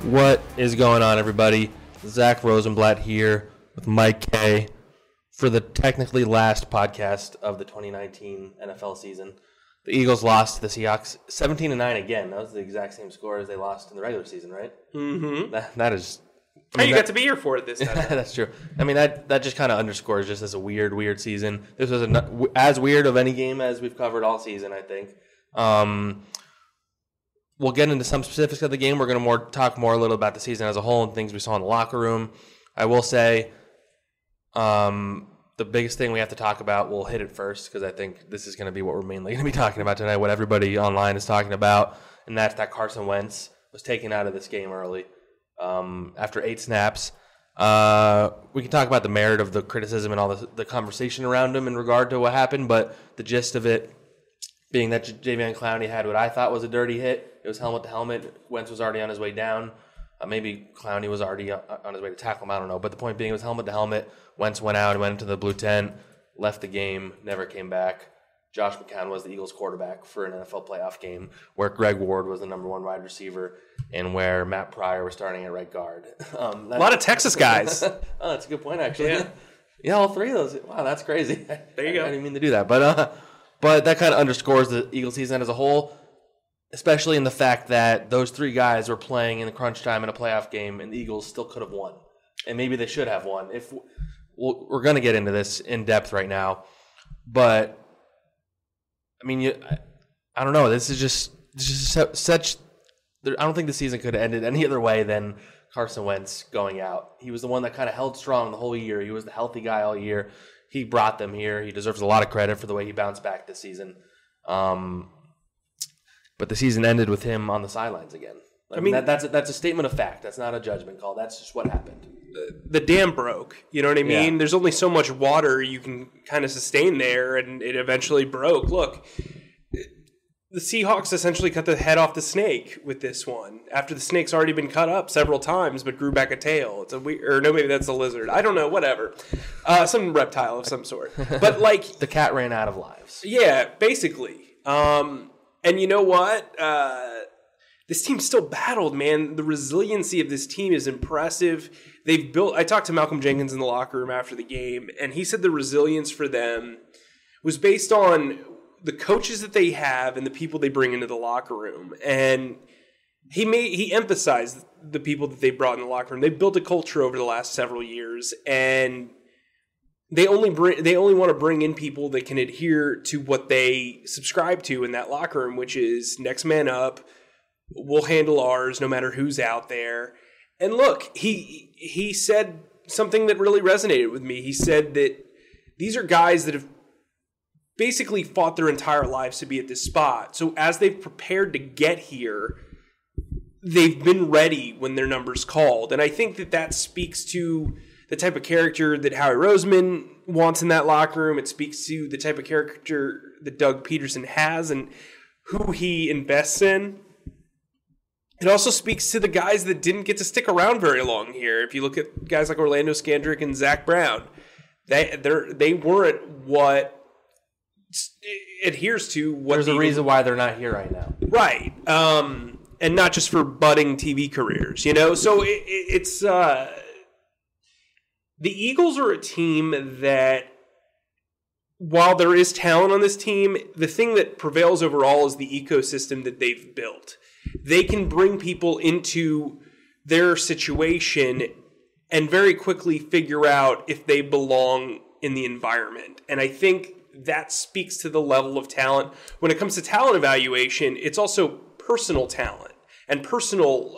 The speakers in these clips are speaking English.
What is going on, everybody? Zack Rosenblatt here with Mike Kaye for the technically last podcast of the 2019 NFL season. The Eagles lost to the Seahawks 17-9 again. That was the exact same score as they lost in the regular season, right? Mm-hmm. That is... you got to be here for it this time. That's true. I mean, that just kind of underscores just as a weird season. This was as weird of any game as we've covered all season, I think. We'll get into some specifics of the game. We're going to talk more a little about the season as a whole and things we saw in the locker room. I will say the biggest thing we have to talk about, we'll hit it first because I think this is going to be what we're mainly going to be talking about tonight, what everybody online is talking about, and that's that Carson Wentz was taken out of this game early after 8 snaps. We can talk about the merit of the criticism and all the conversation around him in regard to what happened, but the gist of it being that Jadeveon Clowney had what I thought was a dirty hit. It was helmet to helmet. Wentz was already on his way down. Maybe Clowney was already on his way to tackle him. I don't know. But the point being, it was helmet to helmet. Wentz went out and went into the blue tent, left the game, never came back. Josh McCown was the Eagles quarterback for an NFL playoff game where Greg Ward was the number 1 wide receiver and where Matt Pryor was starting at right guard. A lot of Texas guys. Oh, that's a good point, actually. Yeah, all 3 of those. Wow, that's crazy. There you go. I didn't mean to do that. But that kind of underscores the Eagles season as a whole, especially in the fact that those 3 guys were playing in the crunch time in a playoff game, and the Eagles still could have won. And maybe they should have won. We're going to get into this in depth right now. But, I mean, I don't know. This is just such – I don't think the season could have ended any other way than Carson Wentz going out. He was the one that kind of held strong the whole year. He was the healthy guy all year. He brought them here. He deserves a lot of credit for the way he bounced back this season. But the season ended with him on the sidelines again. I mean, that's a statement of fact. That's not a judgment call. That's just what happened. The dam broke. You know what I mean? Yeah. There's only so much water you can kind of sustain there, and it eventually broke. Look, the Seahawks essentially cut the head off the snake with this one after the snake's already been cut up several times but grew back a tail. It's maybe that's a lizard. I don't know, whatever. Some reptile of some sort. But like the cat ran out of lives. Yeah, basically. And you know what? This team still battled, man. The resiliency of this team is impressive. I talked to Malcolm Jenkins in the locker room after the game, and he said the resilience for them was based on the coaches that they have and the people they bring into the locker room. And he emphasized the people that they brought in the locker room. They built a culture over the last several years, and they only want to bring in people that can adhere to what they subscribe to in that locker room, which is next man up. We'll handle ours no matter who's out there. And look, he said something that really resonated with me. He said that these are guys that have basically fought their entire lives to be at this spot. So as they've prepared to get here, they've been ready when their number's called. And I think that speaks to the type of character that Howie Roseman wants in that locker room. It speaks to the type of character that Doug Peterson has and who he invests in. It also speaks to the guys that didn't get to stick around very long here. If you look at guys like Orlando Scandrick and Zack Brown, they weren't what adheres to what. There's a reason why they're not here right now. Right. And not just for budding TV careers, you know? So it's the Eagles are a team that, while there is talent on this team, the thing that prevails overall is the ecosystem that they've built. They can bring people into their situation and very quickly figure out if they belong in the environment. And I think that speaks to the level of talent. When it comes to talent evaluation, it's also personal talent and personal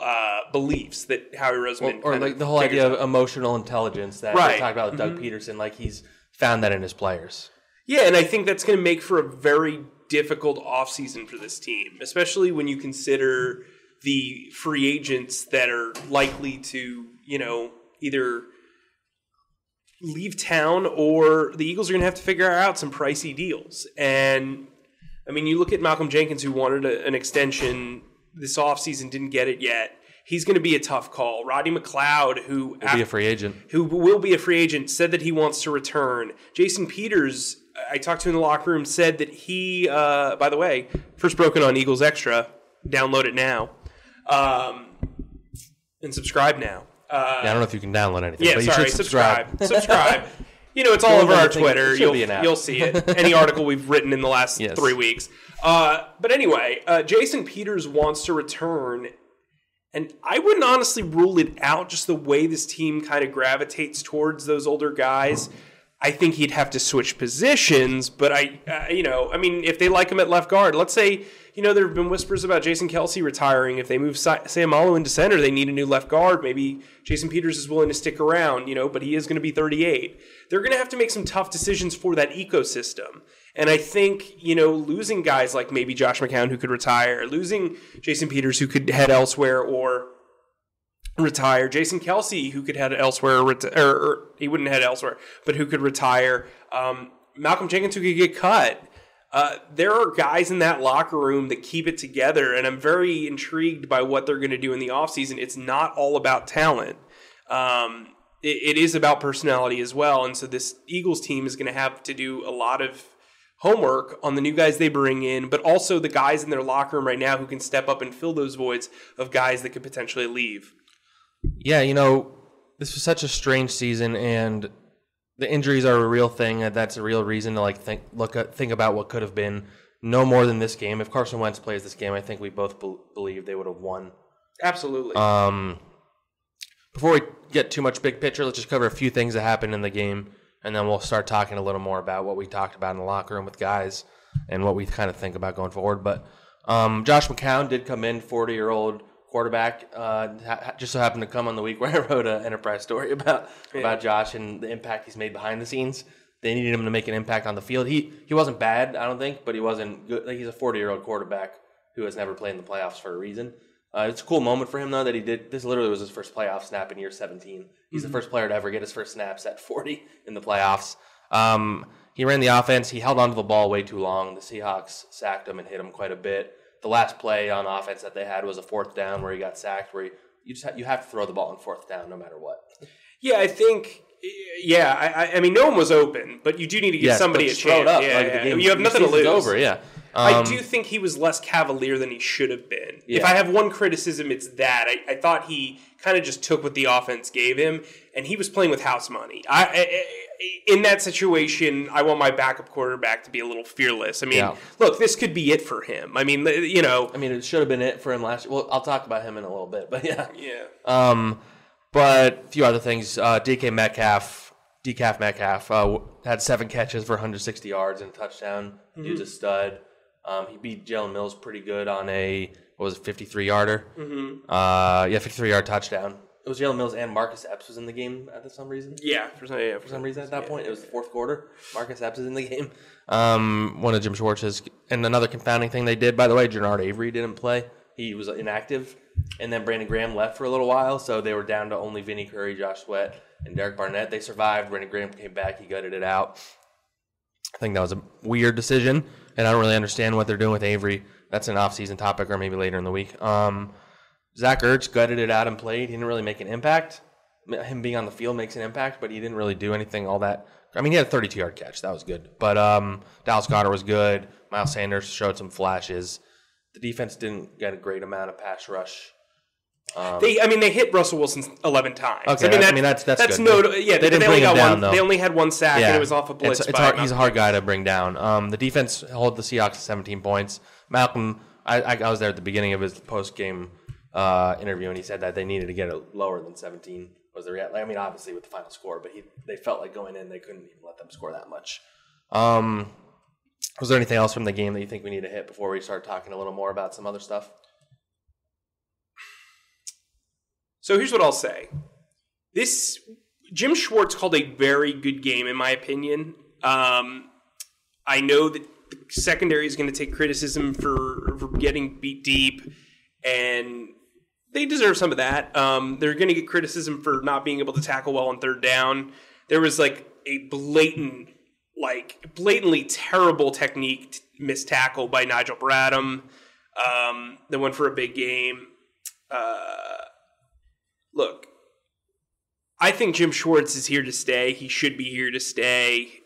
beliefs that Howie Roseman or like the whole idea of emotional intelligence that we talked about with Doug Peterson. Like he's found that in his players. Yeah, and I think that's going to make for a very difficult offseason for this team, especially when you consider the free agents that are likely to, either leave town or the Eagles are going to have to figure out some pricey deals. And, I mean, you look at Malcolm Jenkins, who wanted an extension this offseason, didn't get it yet. He's going to be a tough call. Rodney McLeod, who will be a free agent, said that he wants to return. Jason Peters, I talked to in the locker room, said that he, by the way, first broken on Eagles Extra. Download it now. And subscribe now. I don't know if you can download anything. Yeah, but you should subscribe. Subscribe. It's all over our Twitter. You'll see it. Any article we've written in the last 3 weeks. But anyway, Jason Peters wants to return. And I wouldn't honestly rule it out, just the way this team kind of gravitates towards those older guys. I think he'd have to switch positions, but if they like him at left guard, let's say, there have been whispers about Jason Kelce retiring. If they move Sam Allo into center, they need a new left guard. Maybe Jason Peters is willing to stick around, but he is going to be 38. They're going to have to make some tough decisions for that ecosystem. And I think, losing guys like maybe Josh McCown who could retire, losing Jason Peters who could head elsewhere or retire, Jason Kelce who could head elsewhere, or he wouldn't head elsewhere, but who could retire, Malcolm Jenkins who could get cut. There are guys in that locker room that keep it together, and I'm very intrigued by what they're going to do in the offseason. It's not all about talent. It is about personality as well, and so this Eagles team is going to have to do a lot of homework on the new guys they bring in, but also the guys in their locker room right now who can step up and fill those voids of guys that could potentially leave. Yeah, this was such a strange season, and the injuries are a real thing. And that's a real reason to think about what could have been. No more than this game. If Carson Wentz plays this game, I think we both believe they would have won. Absolutely. Before we get too much big picture, let's just cover a few things that happened in the game, and then we'll start talking a little more about what we talked about in the locker room with guys and what we kind of think about going forward. But Josh McCown did come in, 40-year-old quarterback. Just so happened to come on the week where I wrote an Enterprise story about Josh and the impact he's made behind the scenes. They needed him to make an impact on the field. He wasn't bad, I don't think, but he wasn't good. He's a 40-year-old quarterback who has never played in the playoffs for a reason. It's a cool moment for him, though, that he did. This literally was his first playoff snap in year 17. He's the first player to ever get his first snaps at 40 in the playoffs. He ran the offense. He held onto the ball way too long. The Seahawks sacked him and hit him quite a bit. The last play on offense that they had was a fourth down where he got sacked, where you have to throw the ball on fourth down no matter what. Yeah, I think. Yeah, I mean, no one was open, but you do need to give somebody a chance. Up, the game, you have nothing to lose. Over, yeah. I do think he was less cavalier than he should have been. Yeah. If I have one criticism, it's that. I thought he kind of just took what the offense gave him, and he was playing with house money. In that situation, I want my backup quarterback to be a little fearless. I mean, look, this could be it for him. I mean, it should have been it for him last year. Well, I'll talk about him in a little bit, but yeah. Yeah. But a few other things. DK Metcalf had 7 catches for 160 yards and a touchdown. Mm-hmm. Dude's a stud. He beat Jalen Mills pretty good on a 53-yarder? Mm-hmm. 53-yard touchdown. It was Jalen Mills and Marcus Epps was in the game for some reason. For some reason at that point. It was the fourth quarter. Marcus Epps is in the game. One of Jim Schwartz's. And another confounding thing they did, by the way, Jernard Avery didn't play. He was inactive. And then Brandon Graham left for a little while, so they were down to only Vinny Curry, Josh Sweat, and Derek Barnett. They survived. Brandon Graham came back. He gutted it out. I think that was a weird decision, and I don't really understand what they're doing with Avery. That's an off-season topic or maybe later in the week. Zach Ertz gutted it out and played. He didn't really make an impact. Him being on the field makes an impact, but he didn't really do anything all that. I mean, he had a 32-yard catch. That was good. But Dallas Goedert was good. Miles Sanders showed some flashes. The defense didn't get a great amount of pass rush. They hit Russell Wilson 11 times. Okay, that's good. They didn't bring him down, though. They only had one sack, and it was off a blitz. He's a hard guy to bring down. The defense held the Seahawks to 17 points. Malcolm, I was there at the beginning of his post-game interview, and he said that they needed to get it lower than 17. Was the reality? I mean, obviously with the final score, but they felt like going in, they couldn't even let them score that much. Was there anything else from the game that you think we need to hit before we start talking a little more about some other stuff? So here's what I'll say. Jim Schwartz called a very good game, in my opinion. I know that the secondary is going to take criticism for getting beat deep, and they deserve some of that. They're going to get criticism for not being able to tackle well on third down. There was a blatantly terrible technique missed tackle by Nigel Bradham that went for a big game. Look, I think Jim Schwartz is here to stay. He should be here to stay.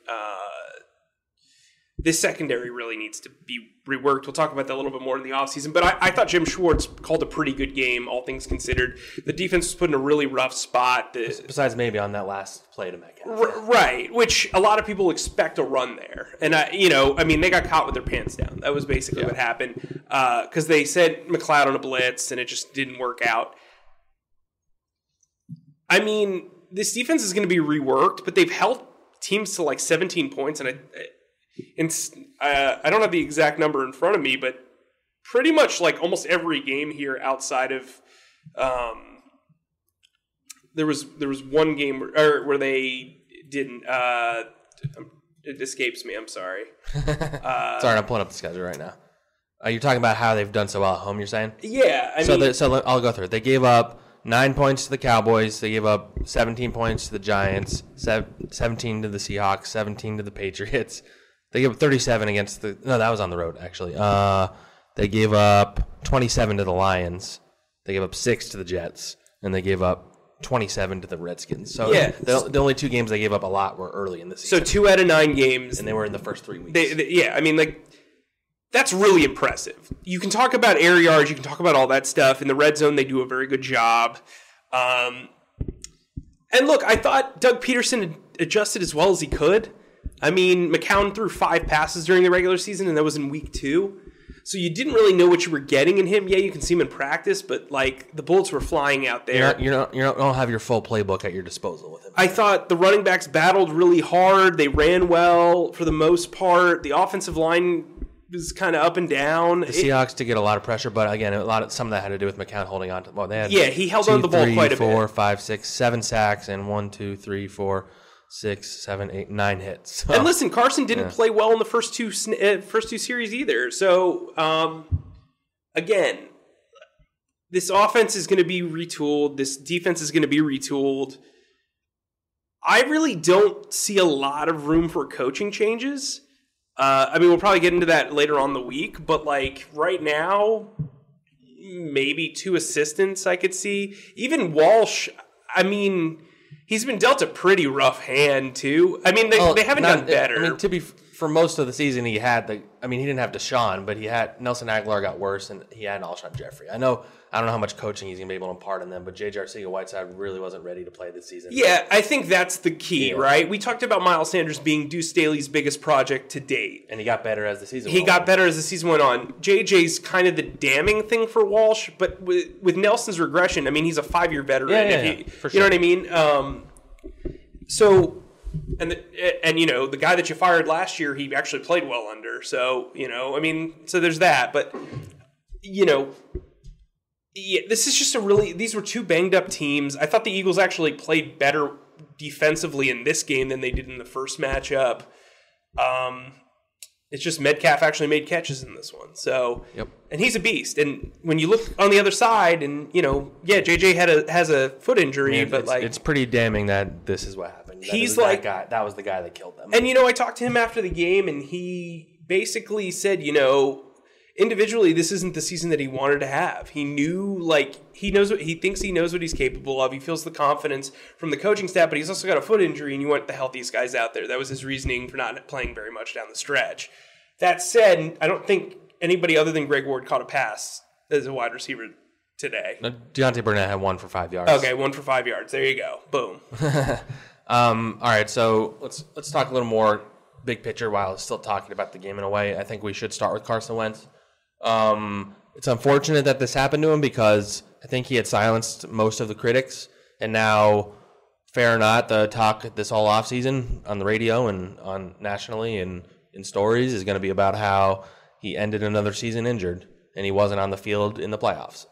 this secondary really needs to be reworked. We'll talk about that a little bit more in the offseason. But I thought Jim Schwartz called a pretty good game, all things considered. The defense was put in a really rough spot. Besides maybe on that last play to McCown. Right, which a lot of people expect a run there. And, they got caught with their pants down. That was basically what happened. Because they said McLeod on a blitz, and it just didn't work out. I mean, this defense is going to be reworked, but they've held teams to like 17 points, and I don't have the exact number in front of me, but pretty much like almost every game here outside of there was one game where they didn't. It escapes me. I'm sorry. Sorry, I'm pulling up the schedule right now. You're talking about how they've done so well at home. You're saying? Yeah. So I'll go through it. They gave up 9 points to the Cowboys. They gave up 17 points to the Giants, 17 to the Seahawks, 17 to the Patriots. They gave up 37 against no, that was on the road, actually. They gave up 27 to the Lions. They gave up 6 to the Jets. And they gave up 27 to the Redskins. So the only 2 games they gave up a lot were early in the season. So 2 out of 9 games. And they were in the first 3 weeks. That's really impressive. You can talk about air yards, you can talk about all that stuff. In the red zone, they do a very good job. And look, I thought Doug Peterson adjusted as well as he could. I mean, McCown threw 5 passes during the regular season, and that was in week 2. So you didn't really know what you were getting in him. Yeah, you can see him in practice, but like the bullets were flying out there. You don't have your full playbook at your disposal with him. I thought the running backs battled really hard. They ran well for the most part. The offensive line was kind of up and down. The Seahawks did get a lot of pressure, but again, some of that had to do with McCown holding on to. Well, they had he held on to the ball quite a bit. 4, 5, 6, 7 sacks and 1, 2, 3, 4, 6, 7, 8, 9 hits. So, and listen, Carson didn't play well in the first two series either. So again, this offense is going to be retooled. This defense is going to be retooled. I really don't see a lot of room for coaching changes. We'll probably get into that later on in the week, but like right now, maybe 2 assistants I could see. Even Walsh, he's been dealt a pretty rough hand too. They haven't done better. For most of the season, he didn't have Deshaun, but he had Nelson Aguilar got worse, and he had Alshon Jeffrey. I don't know how much coaching he's going to be able to impart on them, but J.J. Arcega-Whiteside really wasn't ready to play this season. Yeah, I think that's the key, right? We talked about Miles Sanders being Deuce Staley's biggest project to date. And he got better as the season went on. Went on. JJ's kind of the damning thing for Walsh, but with Nelson's regression, he's a 5-year veteran. Yeah, for sure. You know what I mean? The guy that you fired last year, he actually played well under. So, so there's that. But, this is just these were 2 banged up teams. I thought the Eagles actually played better defensively in this game than they did in the first matchup. It's just Metcalf actually made catches in this one. So, and he's a beast. And when you look on the other side, and JJ has a foot injury, it's pretty damning that this is what happened. That was the guy that killed them. And I talked to him after the game, and he basically said, individually, this isn't the season that he wanted to have. He knew, he thinks he knows what he's capable of. He feels the confidence from the coaching staff, but he's also got a foot injury, and you want the healthiest guys out there. That was his reasoning for not playing very much down the stretch. That said, I don't think anybody other than Greg Ward caught a pass as a wide receiver today. No, Deontay Burnett had 1 for 5 yards. Okay, 1 for 5 yards. There you go. Boom. All right, so let's talk a little more big picture while still talking about the game in a way. I think we should start with Carson Wentz. It's unfortunate that this happened to him because I think he had silenced most of the critics, and now, fair or not, the talk this whole offseason on the radio and on nationally and in stories is going to be about how he ended another season injured and he wasn't on the field in the playoffs.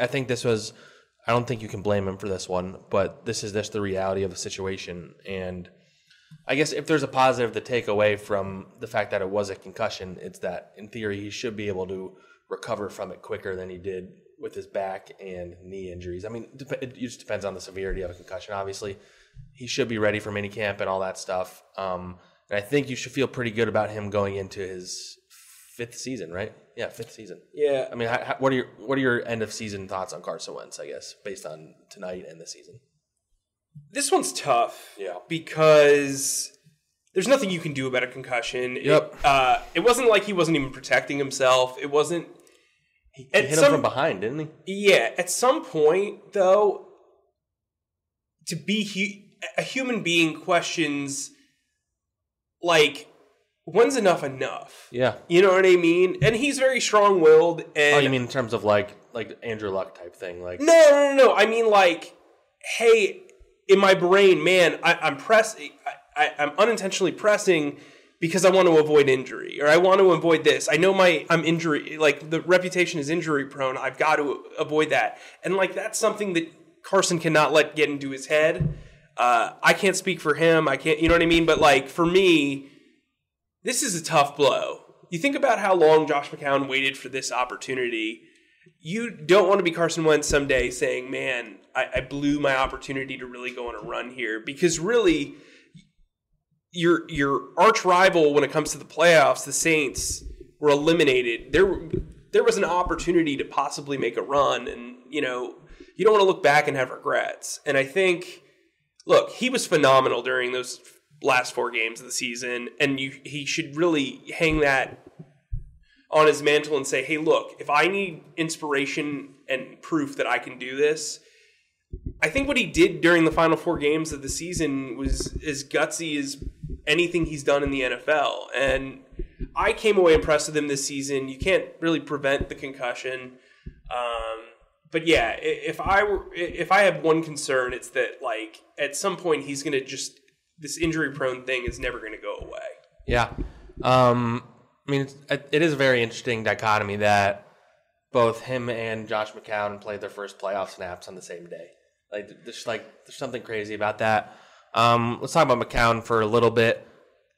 I think I don't think you can blame him for this one, but this is just the reality of the situation. And I guess if there's a positive to take away from the fact that it was a concussion, it's that in theory he should be able to recover from it quicker than he did with his back and knee injuries. It just depends on the severity of a concussion, obviously. He should be ready for minicamp and all that stuff. And I think you should feel pretty good about him going into his 5th season, right? Yeah, 5th season. Yeah. What are your end of season thoughts on Carson Wentz, I guess, based on tonight and the season? This one's tough. Yeah. Because there's nothing you can do about a concussion. Yep. It wasn't like he wasn't even protecting himself. It wasn't. He hit him from behind, didn't he? Yeah. At some point, though, to be a human being questions, like, when's enough enough? Yeah. You know what I mean? And he's very strong-willed. And oh, you mean in terms of like Andrew Luck type thing? Like No. I mean, like, hey, in my brain, man, I'm pressing. I'm unintentionally pressing because I want to avoid injury, or I want to avoid this. I know I'm injury, like the reputation is injury prone. I've got to avoid that. And like, that's something that Carson cannot let get into his head. I can't speak for him. I can't, you know what I mean? But like, for me, this is a tough blow. You think about how long Josh McCown waited for this opportunity. You don't want to be Carson Wentz someday saying, man, I blew my opportunity to really go on a run here, because really, your arch rival when it comes to the playoffs, the Saints, were eliminated. There was an opportunity to possibly make a run, and you don't want to look back and have regrets. And I think, look, he was phenomenal during those last 4 games of the season, and he should really hang that on his mantle and say, hey, look, if I need inspiration and proof that I can do this, I think what he did during the final 4 games of the season was as gutsy as anything he's done in the NFL. And I came away impressed with him this season. You can't really prevent the concussion. But yeah, if I have one concern, it's that like at some point he's going to just, this injury prone thing is never going to go away. Yeah. I mean, it is a very interesting dichotomy that both him and Josh McCown played their first playoff snaps on the same day. There's something crazy about that. Let's talk about McCown for a little bit.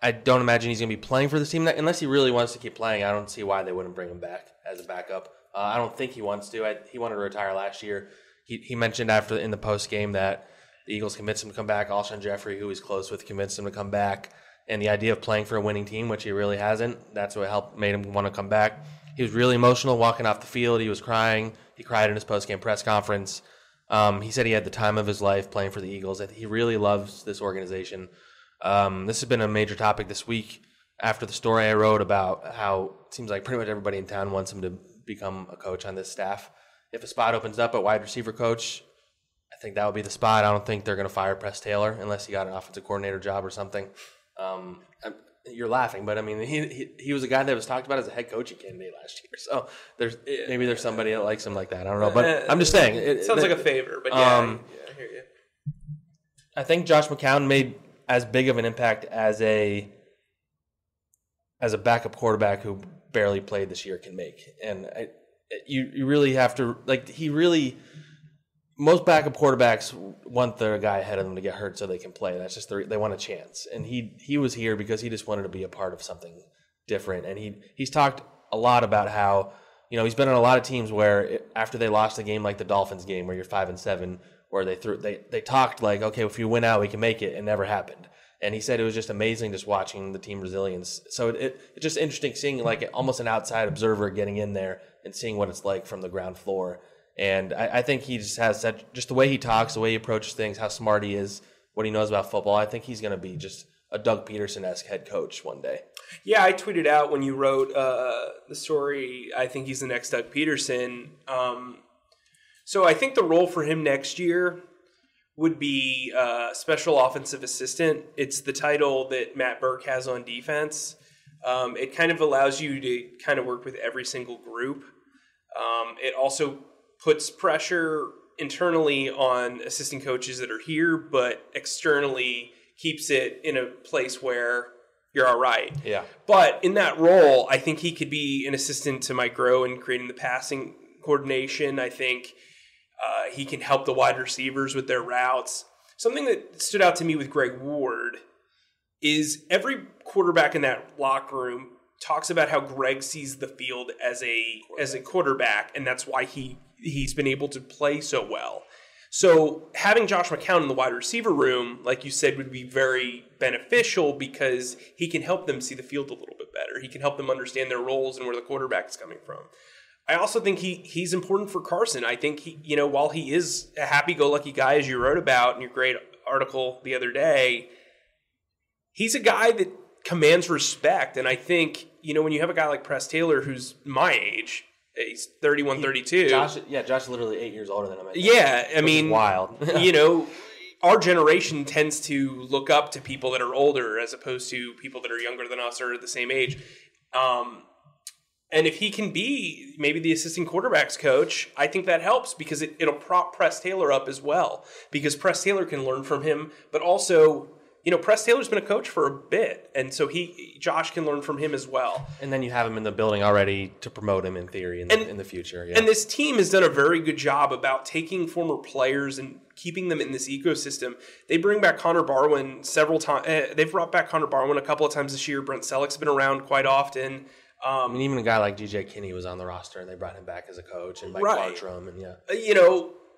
I don't imagine he's going to be playing for this team unless he really wants to keep playing. I don't see why they wouldn't bring him back as a backup. I don't think he wants to. He wanted to retire last year. He mentioned in the post game that the Eagles convinced him to come back. Alshon Jeffrey, who he's close with, convinced him to come back. And the idea of playing for a winning team, which he really hasn't, that's what made him want to come back. He was really emotional walking off the field. He was crying. He cried in his post-game press conference. He said he had the time of his life playing for the Eagles. He really loves this organization. This has been a major topic this week after the story I wrote about how it seems like pretty much everybody in town wants him to become a coach on this staff. If a spot opens up at wide receiver coach, I think that would be the spot. I don't think they're going to fire Press Taylor unless he got an offensive coordinator job or something. You're laughing, but I mean, he was a guy that was talked about as a head coaching candidate last year. So maybe there's somebody that likes him like that. I don't know, but I'm just saying. It sounds like a favor, but yeah, I hear you. I think Josh McCown made as big of an impact as a backup quarterback who barely played this year can make, and you really have to most backup quarterbacks want their guy ahead of them to get hurt so they can play. That's just they want a chance. And he was here because he just wanted to be a part of something different. And he's talked a lot about how, he's been on a lot of teams where after they lost a game like the Dolphins game where you're 5-7, where they talked like, okay, if you win out, we can make it. It never happened. And he said it was just amazing just watching the team resilience. So it's just interesting seeing like almost an outside observer getting in there and seeing what it's like from the ground floor. And I think he just has that, just the way he talks, the way he approaches things, how smart he is, what he knows about football. I think he's going to be just a Doug Peterson-esque head coach one day. Yeah, I tweeted out when you wrote the story, I think he's the next Doug Peterson. So I think the role for him next year would be special offensive assistant. It's the title that Matt Burke has on defense. It kind of allows you to kind of work with every single group. It also puts pressure internally on assistant coaches that are here, but externally keeps it in a place where you're all right. Yeah. But in that role, I think he could be an assistant to Mike Groh in creating the passing coordination. I think he can help the wide receivers with their routes. Something that stood out to me with Greg Ward is every quarterback in that locker room talks about how Greg sees the field as a quarterback, and that's why he's been able to play so well. So having Josh McCown in the wide receiver room, like you said, would be very beneficial because he can help them see the field a little bit better. He can help them understand their roles and where the quarterback is coming from. I also think he's important for Carson. I think while he is a happy-go-lucky guy, as you wrote about in your great article the other day, he's a guy that commands respect. And I think, when you have a guy like Press Taylor, who's my age, he's 31, 32. Josh is literally 8 years older than him. Yeah, I mean, wild. Our generation tends to look up to people that are older as opposed to people that are younger than us or the same age. And if he can be maybe the assistant quarterback's coach, I think that helps because it'll prop Press Taylor up as well. Because Press Taylor can learn from him, but also, Press Taylor's been a coach for a bit, and so Josh can learn from him as well. And then you have him in the building already to promote him in theory in the future. Yeah. And this team has done a very good job about taking former players and keeping them in this ecosystem. They bring back Connor Barwin several times. They've brought back Connor Barwin a couple of times this year. Brent Selleck's been around quite often. Even a guy like DJ Kinney was on the roster, and they brought him back as a coach, and Mike Bartram, and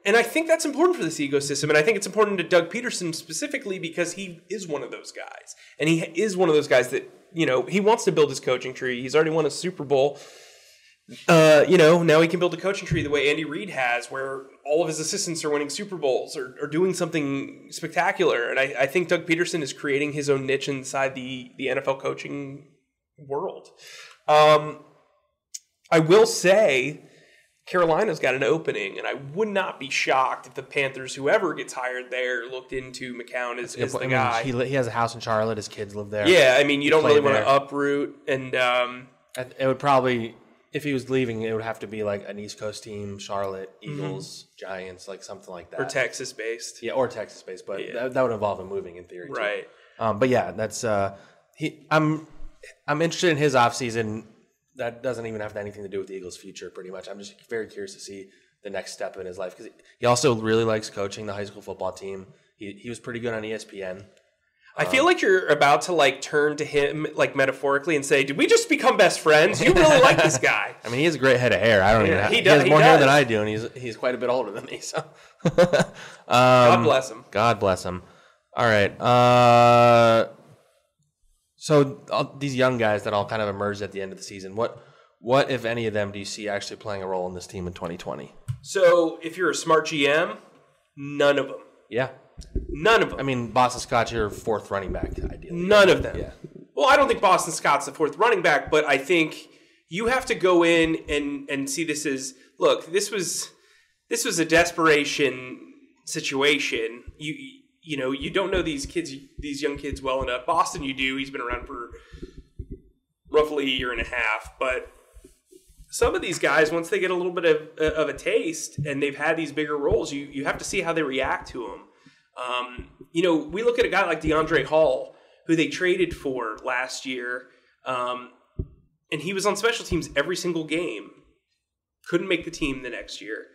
and I think that's important for this ecosystem, and I think it's important to Doug Peterson specifically because he is one of those guys, and he is one of those guys that he wants to build his coaching tree. He's already won a Super Bowl. Now he can build a coaching tree the way Andy Reid has, where all of his assistants are winning Super Bowls or doing something spectacular, and I think Doug Peterson is creating his own niche inside the NFL coaching world. I will say Carolina's got an opening, and I would not be shocked if the Panthers, whoever gets hired there, looked into McCown as the guy. He has a house in Charlotte. His kids live there. Yeah, I mean, you don't really want to uproot. And it would probably, if he was leaving, it would have to be like an East Coast team, Charlotte, Eagles, Giants, like something like that. Or Texas-based. Yeah, or Texas-based, but that would involve him moving in theory, right? Too. But yeah, that's I'm interested in his offseason. That doesn't even have anything to do with the Eagles' future, pretty much. I'm just very curious to see the next step in his life because he also really likes coaching the high school football team. He was pretty good on ESPN. I feel like you're about to turn to him metaphorically and say, "Did we just become best friends? You really like this guy." I mean, he has a great head of hair. I don't even. He has more hair than I do, and he's quite a bit older than me. So, God bless him. God bless him. All right. So these young guys that all kind of emerged at the end of the season, what if any of them do you see actually playing a role in this team in 2020? So if you're a smart GM, none of them. Yeah. None of them. I mean, Boston Scott's your fourth running back, ideally. None of them. Yeah. Well, I don't think Boston Scott's the fourth running back, but I think you have to go in and see this as, look, this was a desperation situation. You don't know these young kids well enough. Boston, you do. He's been around for roughly a year and a half. But some of these guys, once they get a little bit of a taste and they've had these bigger roles, you have to see how they react to them. We look at a guy like DeAndre Hall, who they traded for last year, and he was on special teams every single game. Couldn't make the team the next year.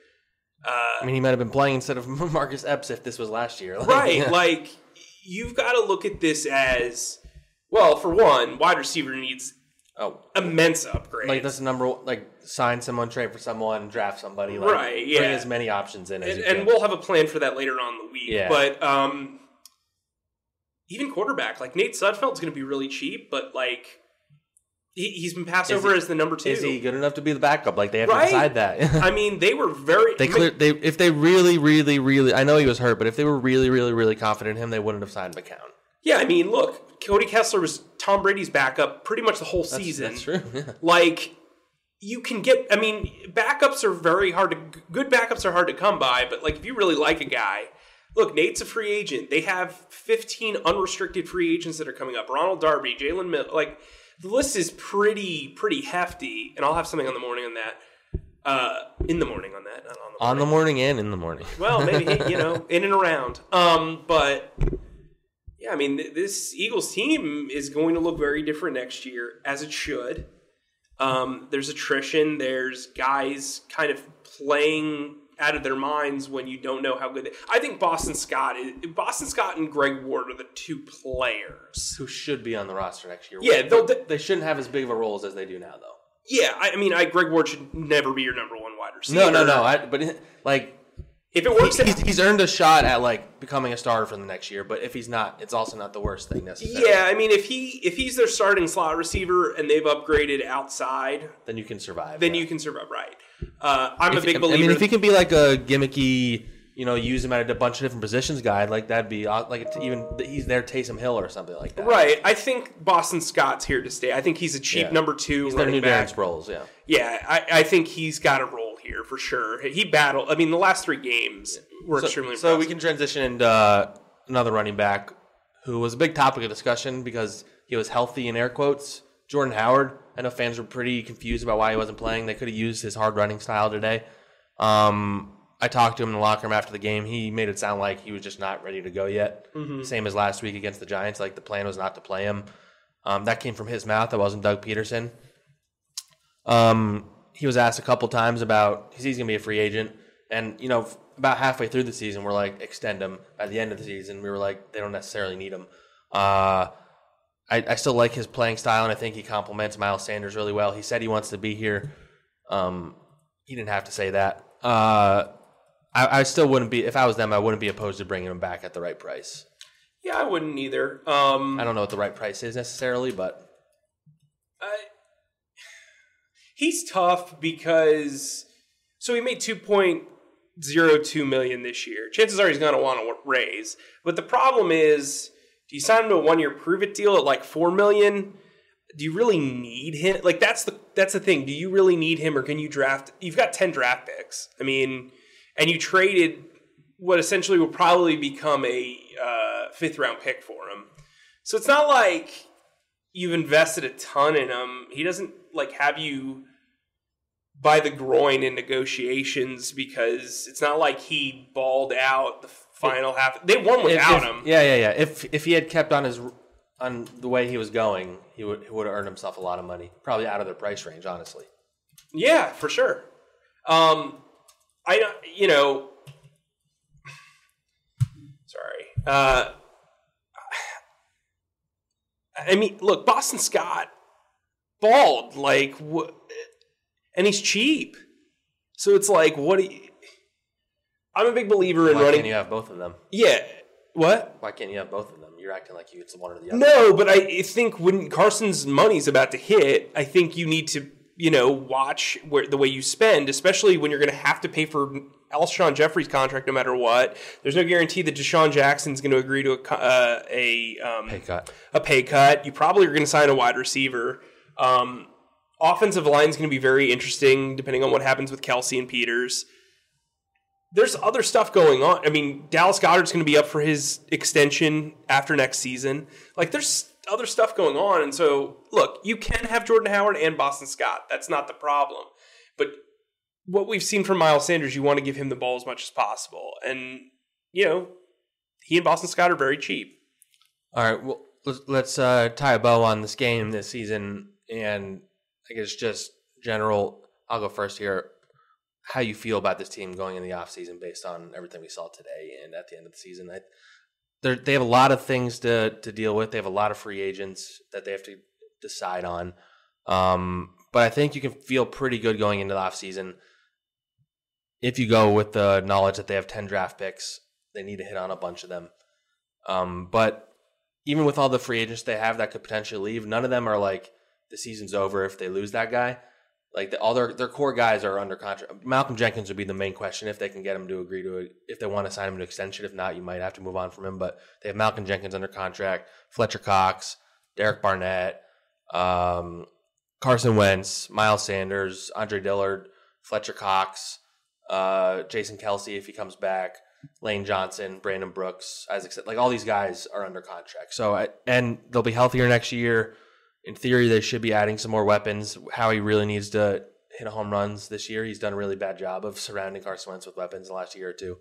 I mean, he might have been playing instead of Marcus Epps if this was last year. Right. You've got to look at this as, well, for one, wide receiver needs immense upgrades. That's the number, sign someone, trade for someone, draft somebody. Right, yeah. Bring as many options in as you can. And we'll have a plan for that later on in the week. Yeah. But even quarterback, Nate Sudfeld's going to be really cheap, but, he's been passed over as the number 2. Is he good enough to be the backup? They have to decide that. I mean, they were very... If they really, really, really... I know he was hurt, but if they were really, really, really confident in him, they wouldn't have signed McCown. Yeah, I mean, look, Cody Kessler was Tom Brady's backup pretty much the whole season. That's true, yeah. You can get... I mean, backups are very hard to... Good backups are hard to come by, but, if you really like a guy... Look, Nate's a free agent. They have 15 unrestricted free agents that are coming up. Ronald Darby, Jalen Miller... The list is pretty hefty, and I'll have something on the morning on that. In the morning on that, not on the morning. On the morning and in the morning. Well, maybe, in and around. But, yeah, I mean, this Eagles team is going to look very different next year, as it should. There's attrition. There's guys kind of playing out of their minds when you don't know how good I think Boston Scott and Greg Ward are the 2 players who should be on the roster next year. Yeah, they shouldn't have as big of a role as they do now, though. Yeah, I mean, Greg Ward should never be your number 1 wide receiver. No. If it works, he's earned a shot at becoming a starter for the next year. But if he's not, it's also not the worst thing necessarily. Yeah, I mean, if he's their starting slot receiver and they've upgraded outside, then you can survive. You can survive, right? I'm a big believer. I mean, if he can be a gimmicky use him at a bunch of different positions guy. Like that'd be like even he's there Taysom Hill or something like that. Right. I think Boston Scott's here to stay. I think he's a cheap number 2. He's their new Darren Sproles. Yeah. Yeah. I think he's got a role here for sure. He battled. I mean, the last 3 games were extremely impressive. So we can transition into another running back who was a big topic of discussion because he was healthy in air quotes. Jordan Howard. I know fans were pretty confused about why he wasn't playing. They could have used his hard running style today. I talked to him in the locker room after the game. He made it sound like he was just not ready to go yet. Mm-hmm. Same as last week against the Giants. Like the plan was not to play him. That came from his mouth. That wasn't Doug Peterson. He was asked a couple times about he's going to be a free agent. And, about halfway through the season, we're like, extend him. By the end of the season, we were like, they don't necessarily need him. I still like his playing style, and I think he complements Miles Sanders really well. He said he wants to be here. He didn't have to say that. I still wouldn't be, if I was them, I wouldn't be opposed to bringing him back at the right price. Yeah, I wouldn't either. I don't know what the right price is necessarily, but he's tough because he made $2.02 million this year. Chances are he's going to want to raise, but the problem is, do you sign him to a 1-year prove-it deal at like $4 million? Do you really need him? Like that's the thing. Do you really need him, or can you draft? You've got 10 draft picks. I mean, and you traded what essentially will probably become a 5th-round pick for him. So it's not like you've invested a ton in him. He doesn't like have you by the groin in negotiations because it's not like he balled out the final half. They won without him. Yeah. If he had kept on the way he was going, he would have earned himself a lot of money. Probably out of their price range, honestly. Yeah, for sure. Sorry. I mean, look, Boston Scott balled and he's cheap. So it's like, I'm a big believer in running. Why can't you have both of them? Yeah. What? Why can't you have both of them? You're acting like it's one or the other. No, but I think when Carson's money's about to hit, I think you need to, watch the way you spend, especially when you're going to have to pay for Alshon Jeffrey's contract no matter what. There's no guarantee that Deshaun Jackson's going to agree to a pay cut. You probably are going to sign a wide receiver. Offensive line is going to be very interesting depending on what happens with Kelsey and Peters. There's other stuff going on. I mean, Dallas Goedert's going to be up for his extension after next season. Like, there's other stuff going on. And so, look, you can have Jordan Howard and Boston Scott. That's not the problem. But what we've seen from Miles Sanders, you want to give him the ball as much as possible. And, he and Boston Scott are very cheap. All right, well, let's tie a bow on this game this season. And I guess just general, I'll go first here. How you feel about this team going in the offseason based on everything we saw today and at the end of the season. They have a lot of things to deal with. They have a lot of free agents that they have to decide on. But I think you can feel pretty good going into the offseason. If you go with the knowledge that they have 10 draft picks, they need to hit on a bunch of them. But even with all the free agents they have that could potentially leave, none of them are like the season's over if they lose that guy. Like all their core guys are under contract. Malcolm Jenkins would be the main question if they can get him to agree to it. If they want to sign him to extension, if not, you might have to move on from him. But they have Malcolm Jenkins under contract, Fletcher Cox, Derek Barnett, Carson Wentz, Miles Sanders, Andre Dillard, Fletcher Cox, Jason Kelsey if he comes back, Lane Johnson, Brandon Brooks, Isaac. Like all these guys are under contract. And they'll be healthier next year. In theory, they should be adding some more weapons. Howie really needs to hit home runs this year. He's done a really bad job of surrounding Carson Wentz with weapons the last year or two.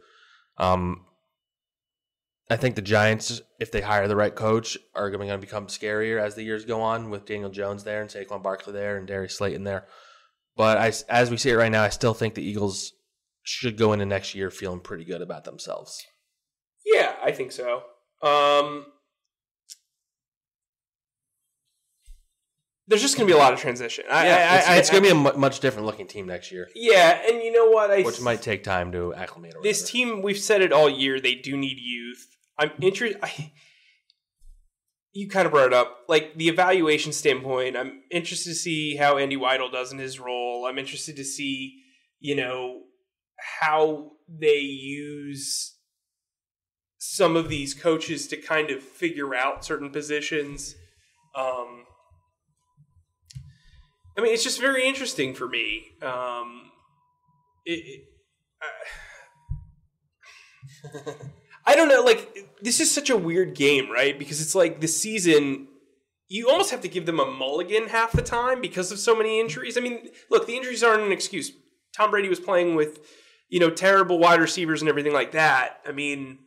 I think the Giants, if they hire the right coach, are going to become scarier as the years go on with Daniel Jones there and Saquon Barkley there and Darius Slayton there. But as we see it right now, I still think the Eagles should go into next year feeling pretty good about themselves. Yeah, I think so. There's just going to be a lot of transition. It's going to be a much different looking team next year. Yeah, and you know what? Which might take time to acclimate. This team, we've said it all year, they do need youth. I'm interested. You kind of brought it up. Like, the evaluation standpoint, I'm interested to see how Andy Weidel does in his role. I'm interested to see, how they use some of these coaches to kind of figure out certain positions. I mean, it's just very interesting for me. I don't know, like, this is such a weird game, right? Because it's like this season, you almost have to give them a mulligan half the time because of so many injuries. I mean, look, the injuries aren't an excuse. Tom Brady was playing with, terrible wide receivers and everything like that. I mean,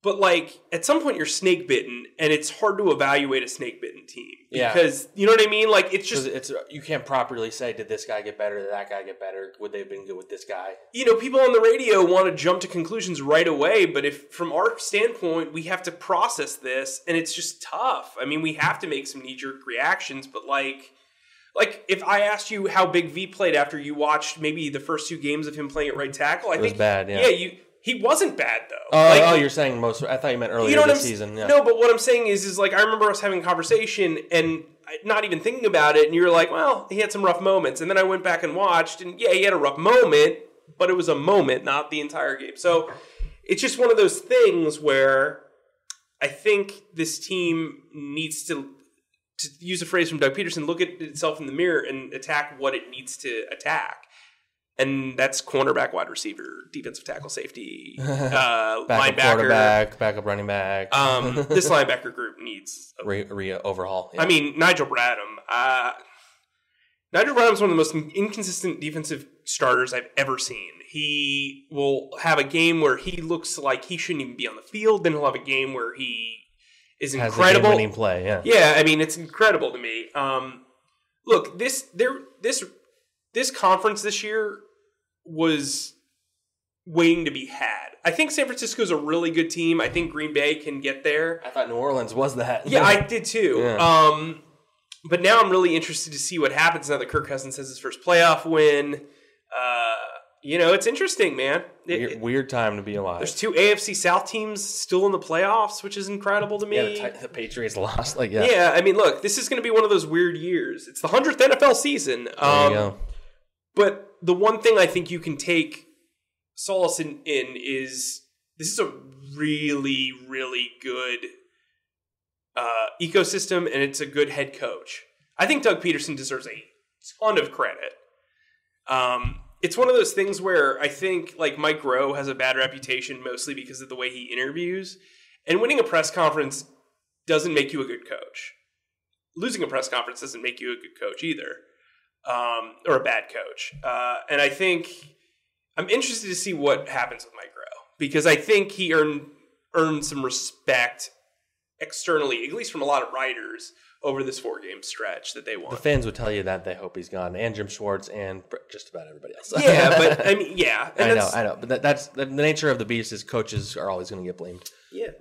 but like at some point you're snake bitten, and it's hard to evaluate a snake bitten team because you know what I mean. Like it's just you can't properly say, did this guy get better? Did that guy get better? Would they have been good with this guy? People on the radio want to jump to conclusions right away, but if from our standpoint we have to process this, and it's just tough. I mean, we have to make some knee jerk reactions, but like if I asked you how Big V played after you watched maybe the first 2 games of him playing at right tackle, I think was bad. Yeah, he wasn't bad though. You're saying most. I thought you meant earlier this season. Yeah. No, but what I'm saying is like I remember us having a conversation and not even thinking about it, and you were like, "Well, he had some rough moments," and then I went back and watched, and he had a rough moment, but it was a moment, not the entire game. So it's just one of those things where I think this team needs to use a phrase from Doug Peterson, look at itself in the mirror and attack what it needs to attack. And that's cornerback, wide receiver, defensive tackle, safety, linebacker, quarterback, backup running back. This linebacker group needs a overhaul. Yeah. I mean, Nigel Bradham. Nigel Bradham's one of the most inconsistent defensive starters I've ever seen. He will have a game where he looks like he shouldn't even be on the field. Then he'll have a game where he is incredible. Has a game-winning play. Yeah. Yeah. I mean, it's incredible to me. Look, this conference this year was waiting to be had. I think San Francisco's a really good team. I think Green Bay can get there. I thought New Orleans was that. Yeah, I did too. Yeah. But now I'm really interested to see what happens now that Kirk Cousins has his first playoff win. It's interesting, man. Weird time to be alive. There's 2 AFC South teams still in the playoffs, which is incredible to me. Yeah, the Patriots lost. Yeah, I mean, look, this is going to be one of those weird years. It's the 100th NFL season. There you go. But the one thing I think you can take solace in is this is a really, really good ecosystem, and it's a good head coach. I think Doug Peterson deserves a ton of credit. It's one of those things where I think like Mike Rowe has a bad reputation mostly because of the way he interviews, and winning a press conference doesn't make you a good coach. Losing a press conference doesn't make you a good coach either. Or a bad coach. And I think I'm interested to see what happens with Mike Rowe, because I think he earned some respect externally, at least from a lot of writers, over this 4-game stretch that they won. The fans would tell you that they hope he's gone, and Jim Schwartz, and just about everybody else. Yeah, but I mean, yeah. And I know. But that's the nature of the beast is coaches are always going to get blamed. Yeah.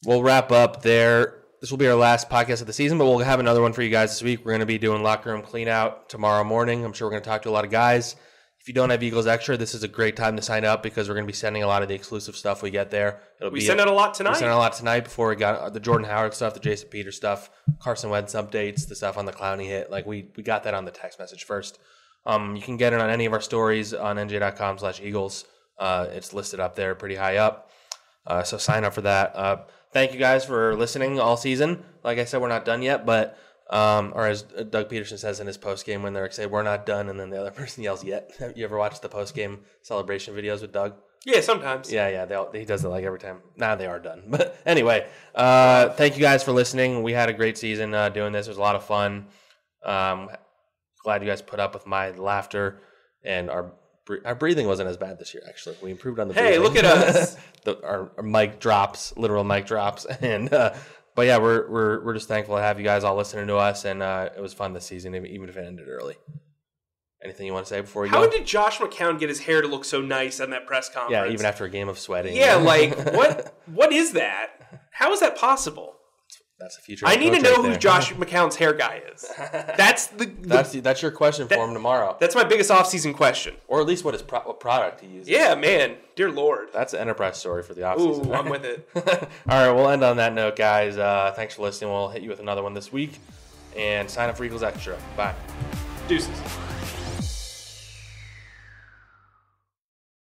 We'll wrap up there. This will be our last podcast of the season, but we'll have another one for you guys this week. We're going to be doing locker room clean out tomorrow morning. I'm sure we're going to talk to a lot of guys. If you don't have Eagles Extra, this is a great time to sign up because we're going to be sending a lot of the exclusive stuff we get there. We send out a lot tonight. We sent out a lot tonight before we got the Jordan Howard stuff, the Jason Peters stuff, Carson Wentz updates, the stuff on the Clowney hit. Like we got that on the text message first. You can get it on any of our stories on NJ.com/Eagles. It's listed up there pretty high up. So sign up for that. Thank you guys for listening all season. Like I said, we're not done yet, but or as Doug Peterson says in his post-game when they're saying, we're not done, and then the other person yells, yet. You ever watch the post-game celebration videos with Doug? Yeah, sometimes. Yeah, he does it like every time. They are done. But anyway, thank you guys for listening. We had a great season doing this. It was a lot of fun. Glad you guys put up with my laughter, and our breathing wasn't as bad this year, actually. We improved on the breathing. Hey, look at us. Our mic drops, literal mic drops. And but yeah, we're just thankful to have you guys all listening to us, and it was fun this season, even if it ended early. Anything you want to say before we go? How did Josh McCown get his hair to look so nice on that press conference? Yeah, even after a game of sweating. Yeah, like, what is that? How is that possible? That's the future. I need to know who Josh McCown's hair guy is. That's your question for him tomorrow. That's my biggest offseason question. Or at least what product he uses. Yeah, man. Dear Lord. That's an enterprise story for the offseason. Ooh, I'm with it. All right, we'll end on that note, guys. Thanks for listening. We'll hit you with another one this week. And sign up for Eagles Extra. Bye. Deuces.